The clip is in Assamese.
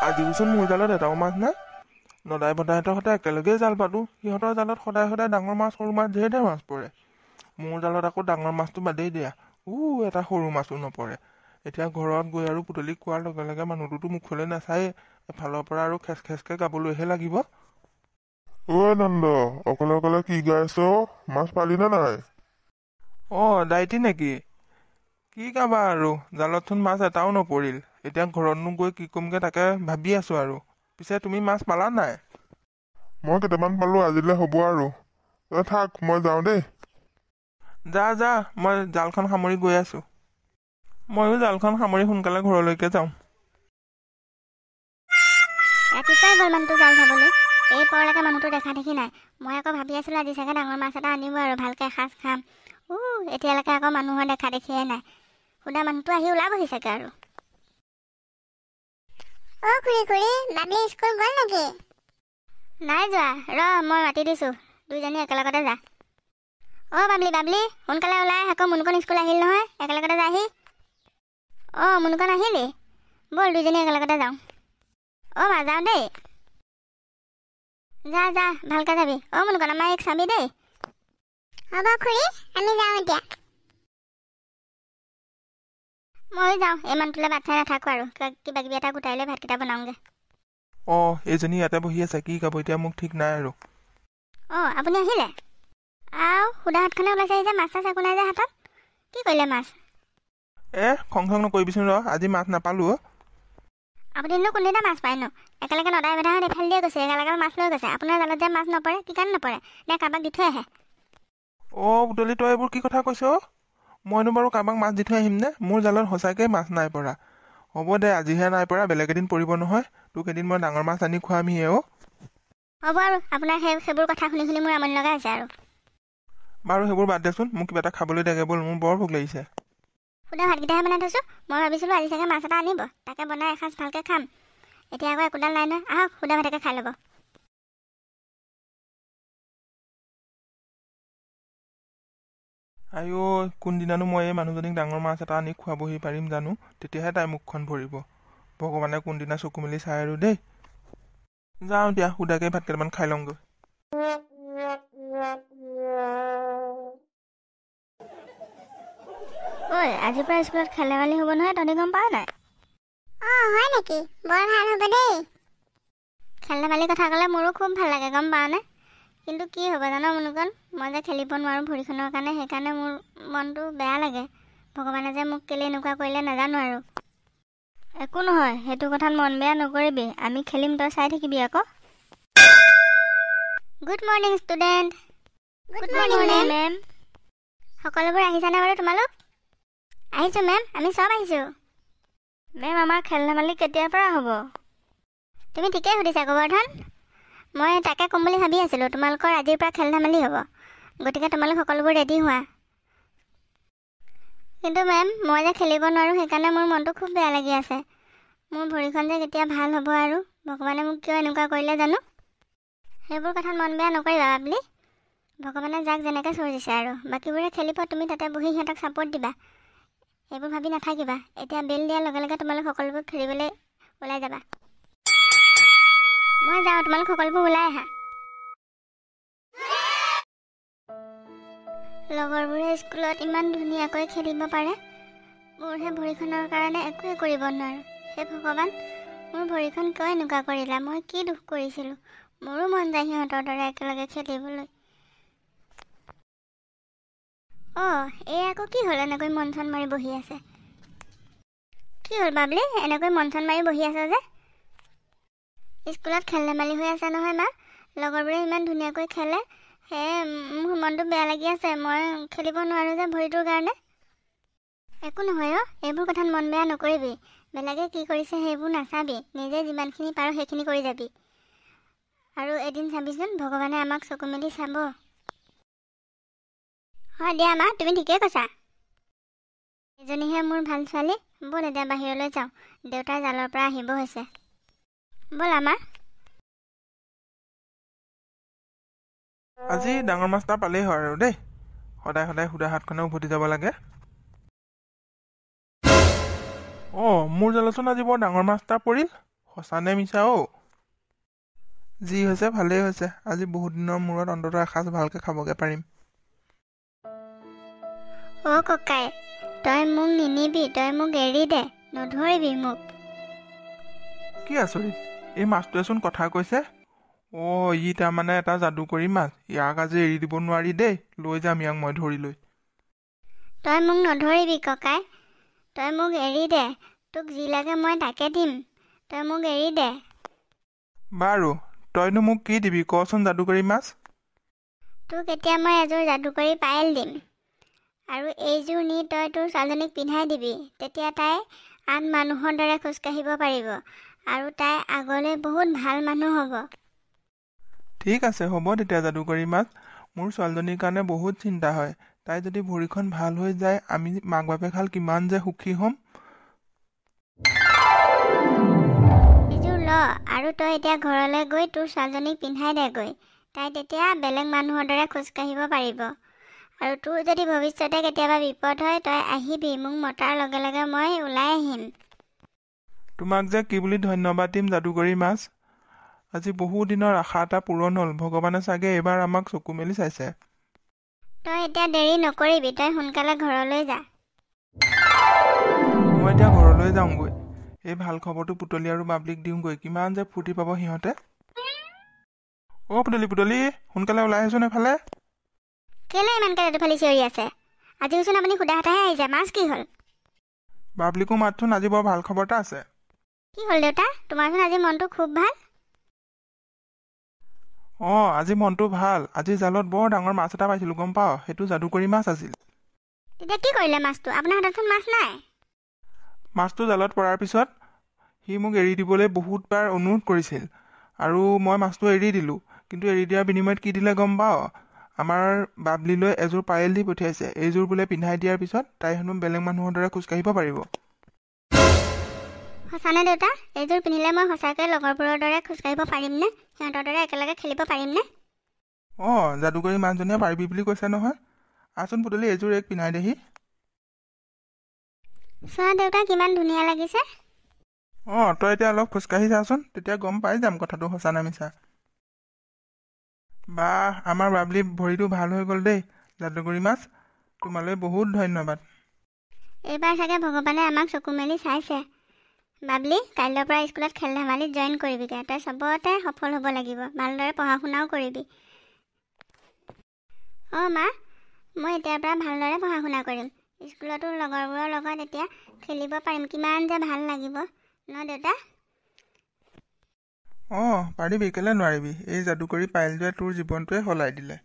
আজিওচোন মোৰ জালত এটাও মাছ নাই। নদাই বদাইহঁতৰ সদায় একেলগেই জাল পাতোঁ। সিহঁতৰ জালত সদায় সদায় ডাঙৰ মাছ সৰু মাছ ঢেৰ ঢেৰ মাছ পৰে। মোৰ জালত আকৌ ডাঙৰ মাছটো বাদেই দিয়া, এটা সৰু মাছো নপৰে। এতিয়া ঘৰত গৈ আৰু পুতলিক কোৱাৰ লগে লগে মানুহটোতো মুখলৈ নাচায়েই, এফালৰ পৰা আৰু খেচ খেচকে গাবলৈহে লাগিব। নন্দ, অকলে অকলে কি গাইছ? মাছ পালি নে নাই? দাইটি নেকি? কি গাবা আৰু, জালতচোন মাছ এটাও নপৰিল। এতিয়া ঘৰতনো গৈ কি কমগে তাকে ভাবি আছো আৰু। পিছে তুমি মাছ পালা নাই? মই কেইটামান পালো, আজিলৈ হ'ব আৰু। তই থাক, মই যাওঁ দেই। যা, মই জালখন সামৰি গৈ আছো। ময়ো জালখন সামৰি সোনকালে ঘৰলৈকে যাওঁ। ৰাতিপুৱাই গ'ল মানুহটো জাল চাবলৈ, এই পৰলৈকে মানুহটো দেখা দেখি নাই। মই আকৌ ভাবি আছিলো আজি চাগে ডাঙৰ মাছ এটা আনিব আৰু ভালকে এসাঁজ খাম। এতিয়ালৈকে আকৌ মানুহৰ দেখা দেখিয়ে নাই। সুধা মানুহটো আহি ওলাবহি চাগে আৰু। খুৰী বাবলি স্কুল গ'ল নেকি? নাই যোৱা, মই মাতি দিছো, দুইজনী একেলগতে যা। বাবলি সোনকালে ওলাই আকৌ, মুনুকণ স্কুল আহিল নহয়, একেলগতে যাহি। মুনুকণ আহিলি? ব'ল দুইজনী একেলগতে যাওঁ। মা যাওঁ দেই। যা ভালকে যাবি। মুনুকণ আমাৰ এক চাবি দেই। হ'ব খুৰী, আমি যাওঁ এতিয়া। ময়ো যাওঁ, এই মানুহটোলৈ ভাত খাই নাথাকো আৰু, কিবা কিবি এটা গোটাই লৈ ভাতকেইটা বনাওঁগে। এইজনী ইয়াতে বহি আছে, কি গাব এতিয়া মোক ঠিক নাই আৰু। আপুনি আহিলে? সুধা হাতখনে ওলাইছে যে, মাছ চাছ একো নাই যে হাতত। কি কৰিলে মাছ? খং নকৰিবিচোন, আজি মাছ নাপালো। আপুনিনো কোনদিনা মাছ পায় নো? একেলগে নদাই বেদাহঁত এফালে দিয়ে গৈছে, একেলগে মাছ লৈ গৈছে। আপোনাৰ জালত যে মাছ নপৰে, কি কাৰণে নপৰে? নে কাৰোবাক দি থৈ আহে? পুতলি, তই এইবোৰ কি কথা কৈছ? মইনো বাৰু কাৰোবাক মাছ দি থৈ আহিম নে? মোৰ জালত সঁচাকৈ মাছ নাই পৰা। হ'ব দে, আজিহে নাই পৰা, বেলেগ এদিন পৰিব নহয়। তোক এদিন মই ডাঙৰ মাছ আনি খুৱামহিয়ে। হ'ব আৰু, আপোনাৰ সেইবোৰ কথা শুনি শুনি মোৰ আমনি লগা হৈছে আৰু। বাৰু সেইবোৰ বাদ দেচোন, মোক কিবা এটা খাবলৈ দেগে ব'ল, মোৰ বৰ ভোক লাগিছে। সুধা ভাতকেইটাহে বনাই থৈছোঁ। মই ভাবিছিলোঁ আজি চাগে মাছ এটা আনিব, তাকে বনাই এসাঁজ ভালকৈ খাম। এতিয়া আকৌ একোডাল নাই নহয়, আহক সুধা ভাতকে খাই ল'ব। কোনদিনানো মই এই মানুহজনীক ডাঙৰ মাছ এটা আনি খুৱাবহি পাৰিম জানো, তেতিয়াহে তাইৰ মুখখন ভৰিব। ভগৱানে কোনদিনা চকু মেলি চাই আৰু দেই। যাওঁ দিয়া, সুধাকে ভাত কেইটামান খাই লওঁগৈ। আজিৰ পৰা স্কুলত খেল ধেমালি হ'ব নহয়, তহঁতি গম পাৱ নাই? হয় নেকি? বৰ ভাল হ'ব দেই। খেল ধেমালিৰ কথা ক'লে মোৰো খুব ভাল লাগে, গম পাৱনে? কিন্তু কি হ'ব জানো মুনুকণ, মই যে খেলিব নোৱাৰোঁ ভৰিখনৰ কাৰণে, সেইকাৰণে মোৰ মনটো বেয়া লাগে। ভগৱানে যে মোক কেলে এনেকুৱা কৰিলে নাজানো আৰু। একো নহয়, সেইটো কথাত মন বেয়া নকৰিবি, আমি খেলিম, তই চাই থাকিবি আকৌ। Good morning student. Good morning ma'am. সকলোবোৰ আহিছানে বাৰু তোমালোক? আহিছোঁ মেম, আমি চব আহিছোঁ। মেম, আমাৰ খেল ধেমালি কেতিয়াৰ পৰা হ'ব? তুমি ঠিকেই সুধিছা গোবৰ্ধন। মই তাকে ক'ম বুলি ভাবি আছিলোঁ, তোমালোকৰ আজিৰ পৰা খেল ধেমালি হ'ব, গতিকে তোমালোক সকলোবোৰ ৰেডি হোৱা। কিন্তু মেম, মই যে খেলিব নোৱাৰোঁ, সেইকাৰণে মোৰ মনটো খুব বেয়া লাগি আছে। মোৰ ভৰিখন যে কেতিয়া ভাল হ'ব আৰু, ভগৱানে মোক কিয় এনেকুৱা কৰিলে জানো। সেইবোৰ কথাত মন বেয়া নকৰিবা বাবলি। ভগৱানে যাক যেনেকৈ চৰিছে আৰু, বাকীবোৰে খেলিব, তুমি তাতে বহি সিহঁতক ছাপোৰ্ট দিবা। এইবোৰ ভাবি নাথাকিবা। এতিয়া বেল দিয়াৰ লগে লগে তোমালোক সকলোবোৰ খেলিবলৈ ওলাই যাবা। মই যাওঁ, তোমালোক সকলোবোৰ ওলাই আহা। লগৰবোৰে স্কুলত ইমান ধুনীয়াকৈ খেলিব পাৰে, মোৰহে ভৰিখনৰ কাৰণে একোৱে কৰিব নোৱাৰোঁ। হে ভগৱান, মোৰ ভৰিখন কিয় এনেকুৱা কৰিলা? মই কি দুখ কৰিছিলোঁ? মোৰো মন যায় সিহঁতৰ দৰে একেলগে খেলিবলৈ। এই আকৌ কি হ'ল এনেকৈ মন চন মাৰি বহি আছে? কি হ'ল বাবলি, এনেকৈ মন চন মাৰি বহি আছে যে? স্কুলত খেল ধেমালি হৈ আছে নহয় মা, লগৰবোৰে ইমান ধুনীয়াকৈ খেলে, মোৰ মনটো বেয়া লাগি আছে, মই খেলিব নোৱাৰোঁ যে ভৰিটোৰ কাৰণে। একো নহয় এইবোৰ কথাত মন বেয়া নকৰিবি। বেলেগে কি কৰিছে সেইবোৰ নাচাবি, নিজে যিমানখিনি পাৰোঁ সেইখিনি কৰি যাবি। আৰু এদিন চাবিচোন, ভগৱানে আমাক চকু মেলি চাব। হয় দিয়া মা, তুমি ঠিকেই কৈছা। এজনীহে মোৰ ভাল ছোৱালী। ব'ল এতিয়া বাহিৰলৈ যাওঁ, দেউতাৰ জালৰ পৰা আহিব হৈছে। ব'ল আমা। আজি ডাঙৰ মাছ এটা পালেই হয় আৰু দেই। সদায় সদায় সুধা হাতখনে উভতি যাব লাগে। মোৰ জালচোন আজি বৰ ডাঙৰ মাছ এটা পৰিল। সঁচানে মিছা অ'? যি হৈছে ভালেই হৈছে, আজি বহুত দিনৰ মূৰত অন্ততঃ এসাঁজ ভালকৈ খাবগৈ পাৰিম। অ' ককাই, তই মোক নিনিবি, তই মোক এৰি দে, নধৰিবি মোক। কি আচৰিত, এই মাছটোৱেচোন কথা কৈছে। অ' ই তাৰমানে এটা যাদুকৰী মাছ, ইয়াক আজি এৰি দিব নোৱাৰি দেই, লৈ যাম ইয়াক মই ধৰি লৈ। তই মোক নধৰিবি ককাই, তই মোক এৰি দে, তোক যি লাগে মই তাকে দিম, তই মোক এৰি দে। বাৰু তইনো মোক কি দিবি কচোন যাদুকৰী মাছ? তোক এতিয়া মই এযোৰ যাদুকৰী পায়েল দিম, আৰু এইযোৰ নি তই তোৰ ছোৱালীজনীক পিন্ধাই দিবি, তেতিয়া তাই আন মানুহৰ দৰে খোজকাঢ়িব পাৰিব, আৰু তাই আগলৈ বহুত ভাল মানুহ হ'ব। ঠিক আছে, হ'ব তেতিয়া যাদুকৰী মাছ। মোৰ ছোৱালীজনীৰ কাৰণে বহুত চিন্তা হয়, তাই যদি ভৰিখন ভাল হৈ যায় আমি মাক বাপেকহাল কিমান যে সুখী হ'ম। এইযোৰ ল, আৰু তই এতিয়া ঘৰলৈ গৈ তোৰ ছোৱালীজনীক পিন্ধাই দেগৈ, তাই তেতিয়া বেলেগ মানুহৰ দৰে খোজকাঢ়িব পাৰিব। আৰু তোৰ যদি ভৱিষ্যতে কেতিয়াবা বিপদ হয় তই আহিবি, মোক মতাৰ লগে লগে মই ওলাই আহিম। তোমাক যে কি বুলি ধন্যবাদ দিম যাদুকৰী মাছ। আজি বহু দিনৰ আশা এটা পূৰণ হ'ল, ভগৱানে চাগে এইবাৰ আমাক চকু মেলি চাইছে। তই এতিয়া দেৰি নকৰিবি, তই সোনকালে ঘৰলৈ যা। মই এতিয়া ঘৰলৈ যাওঁগৈ, এই ভাল খবৰটো পুতলি আৰু বাবলিক দিওঁগৈ, কিমান যে ফূৰ্তি পাব সিহঁতে। অ' পুতলি সোনকালে ওলাই আহিছোন এফালে। কেলে ইমানকৈ দুফালি চিঞৰি আছে? আজিওচোন আপুনি সুধা হাতাহে আহিছে, মাছ কি হ'ল? বাবলিকো মাতচোন, আজি বৰ ভাল খবৰ এটা আছে। কি হ'ল দেউতা, তোমাৰচোন আজি মনটো খুব ভাল। অঁ আজি মনটো ভাল, আজি জালত বৰ ডাঙৰ মাছ এটা পাইছিলোঁ গম পাৱ, সেইটো যাদুকৰী মাছ আছিল। তেতিয়া কি কৰিলে মাছটো? আপোনাৰ হাততচোন মাছ নাই। মাছটো জালত পৰাৰ পিছত সি মোক এৰি দিবলৈ বহুতবাৰ অনুৰোধ কৰিছিল, আৰু মই মাছটো এৰি দিলোঁ, কিন্তু এৰি দিয়াৰ বিনিময়ত কি দিলে গম পাৱ? আমাৰ বাবলিলৈ এযোৰ পায়েল দি পঠিয়াইছে, এইযোৰ বোলে পিন্ধাই দিয়াৰ পিছত তাই হেনো বেলেগ মানুহৰ দৰে খোজকাঢ়িব পাৰিব। সঁচানে দেউতা? এইযোৰ পিন্ধিলে মই সঁচাকৈ লগৰবোৰৰ দৰে খোজকাঢ়িব পাৰিমনে? সিহঁতৰ দৰে একেলগে খেলিব পাৰিমনে? অঁ যাদুকৰী মাছজনীয়ে পাৰিবি বুলি কৈছে নহয়। আচোন পুতলি এইযোৰ এক পিন্ধাই দেহি। চোৱা দেউতা কিমান ধুনীয়া লাগিছে। অঁ তই এতিয়া অলপ খোজকাঢ়ি যাচোন, তেতিয়া গম পাই যাম কথাটো সঁচা নে মিছা। বাহ, আমাৰ বাবলি ভৰিটো ভাল হৈ গ'ল দেই। যাদুকৰী মাছ, তোমালৈ বহুত ধন্যবাদ। এইবাৰ চাগে ভগৱানে আমাক চকু মেলি চাইছে। বাবলি, কাইলৈৰ পৰা স্কুলত খেল ধেমালিত জইন কৰিবিগৈ, তই চবতে সফল হ'ব লাগিব, ভালদৰে পঢ়া শুনাও কৰিবি। অঁ মা, মই এতিয়াৰ পৰা ভালদৰে পঢ়া শুনা কৰিম, স্কুলতো লগৰবোৰৰ লগত এতিয়া খেলিব পাৰিম, কিমান যে ভাল লাগিব ন দেউতা? অঁ পাৰিবি, কেলৈ নোৱাৰিবি, এই যাদুকৰী পায়েলটোৱে তোৰ জীৱনটোৱে সলাই দিলে।